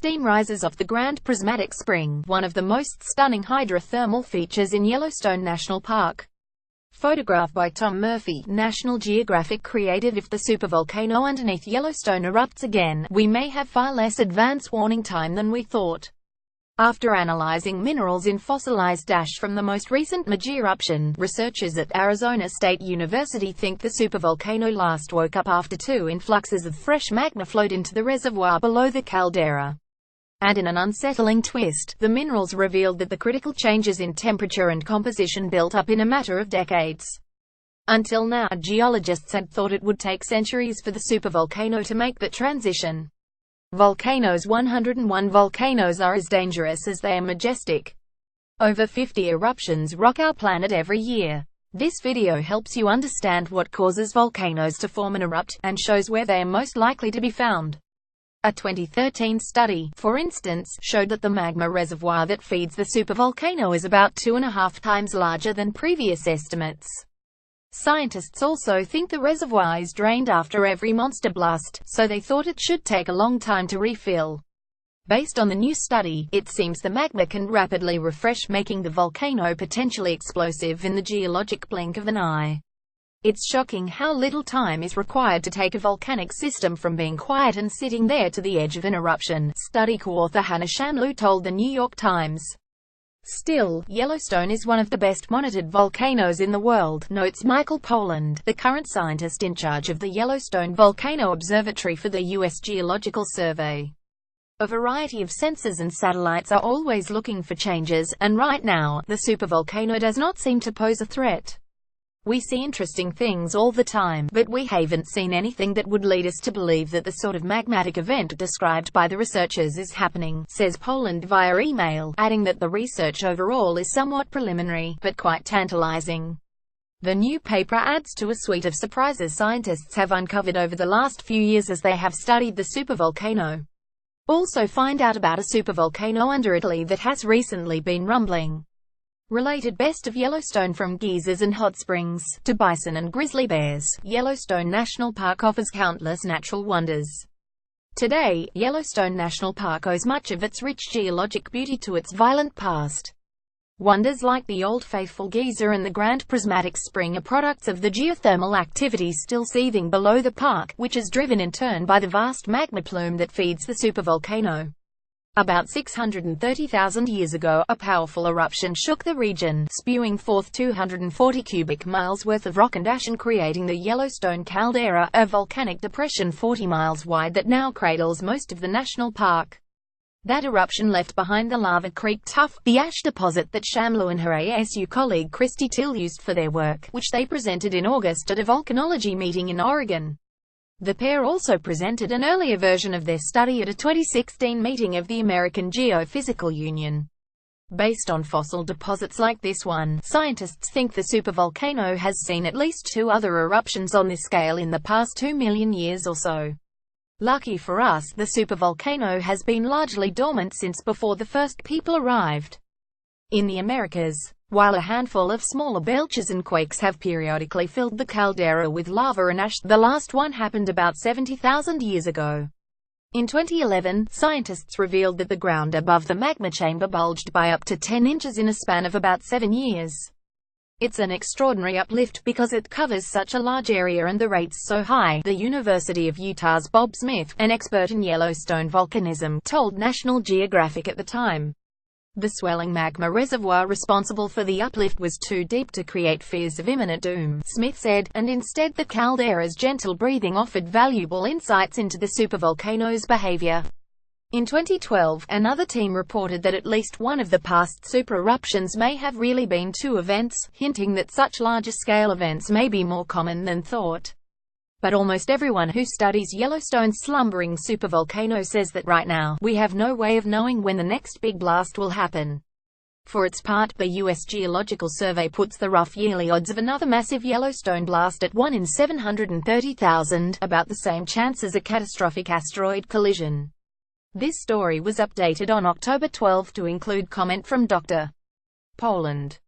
Steam rises off the Grand Prismatic Spring, one of the most stunning hydrothermal features in Yellowstone National Park. Photograph by Tom Murphy, National Geographic Creative. If the supervolcano underneath Yellowstone erupts again, we may have far less advance warning time than we thought. After analyzing minerals in fossilized ash from the most recent major eruption, researchers at Arizona State University think the supervolcano last woke up after two influxes of fresh magma flowed into the reservoir below the caldera. And in an unsettling twist, the minerals revealed that the critical changes in temperature and composition built up in a matter of decades. Until now, geologists had thought it would take centuries for the supervolcano to make the transition. Volcanoes. 101 volcanoes are as dangerous as they are majestic. Over 50 eruptions rock our planet every year. This video helps you understand what causes volcanoes to form and erupt, and shows where they are most likely to be found. A 2013 study, for instance, showed that the magma reservoir that feeds the supervolcano is about 2.5 times larger than previous estimates. Scientists also think the reservoir is drained after every monster blast, so they thought it should take a long time to refill. Based on the new study, it seems the magma can rapidly refresh, making the volcano potentially explosive in the geologic blink of an eye. It's shocking how little time is required to take a volcanic system from being quiet and sitting there to the edge of an eruption, study co-author Hannah Shamloo told the New York Times. Still, Yellowstone is one of the best monitored volcanoes in the world, notes Michael Poland, the current scientist in charge of the Yellowstone Volcano Observatory for the U.S. Geological Survey. A variety of sensors and satellites are always looking for changes, and right now, the supervolcano does not seem to pose a threat. We see interesting things all the time, but we haven't seen anything that would lead us to believe that the sort of magmatic event described by the researchers is happening, says Poland via email, adding that the research overall is somewhat preliminary, but quite tantalizing. The new paper adds to a suite of surprises scientists have uncovered over the last few years as they have studied the supervolcano. Also find out about a supervolcano under Italy that has recently been rumbling. Related best of Yellowstone. From geysers and hot springs, to bison and grizzly bears, Yellowstone National Park offers countless natural wonders. Today, Yellowstone National Park owes much of its rich geologic beauty to its violent past. Wonders like the Old Faithful geyser and the Grand Prismatic Spring are products of the geothermal activity still seething below the park, which is driven in turn by the vast magma plume that feeds the supervolcano. About 630,000 years ago, a powerful eruption shook the region, spewing forth 240 cubic miles worth of rock and ash and creating the Yellowstone caldera, a volcanic depression 40 miles wide that now cradles most of the national park. That eruption left behind the Lava Creek Tuff, the ash deposit that Shamloo and her ASU colleague Christy Till used for their work, which they presented in August at a volcanology meeting in Oregon. The pair also presented an earlier version of their study at a 2016 meeting of the American Geophysical Union. Based on fossil deposits like this one, scientists think the supervolcano has seen at least 2 other eruptions on this scale in the past 2 million years or so. Lucky for us, the supervolcano has been largely dormant since before the first people arrived. In the Americas, while a handful of smaller belches and quakes have periodically filled the caldera with lava and ash, the last one happened about 70,000 years ago. In 2011, scientists revealed that the ground above the magma chamber bulged by up to 10 inches in a span of about 7 years. It's an extraordinary uplift because it covers such a large area and the rate's so high, the University of Utah's Bob Smith, an expert in Yellowstone volcanism, told National Geographic at the time. The swelling magma reservoir responsible for the uplift was too deep to create fears of imminent doom, Smith said, and instead the caldera's gentle breathing offered valuable insights into the supervolcano's behavior. In 2012, another team reported that at least one of the past super eruptions may have really been 2 events, hinting that such larger-scale events may be more common than thought. But almost everyone who studies Yellowstone's slumbering supervolcano says that right now, we have no way of knowing when the next big blast will happen. For its part, the U.S. Geological Survey puts the rough yearly odds of another massive Yellowstone blast at 1 in 730,000, about the same chance as a catastrophic asteroid collision. This story was updated on October 12 to include comment from Dr. Poland.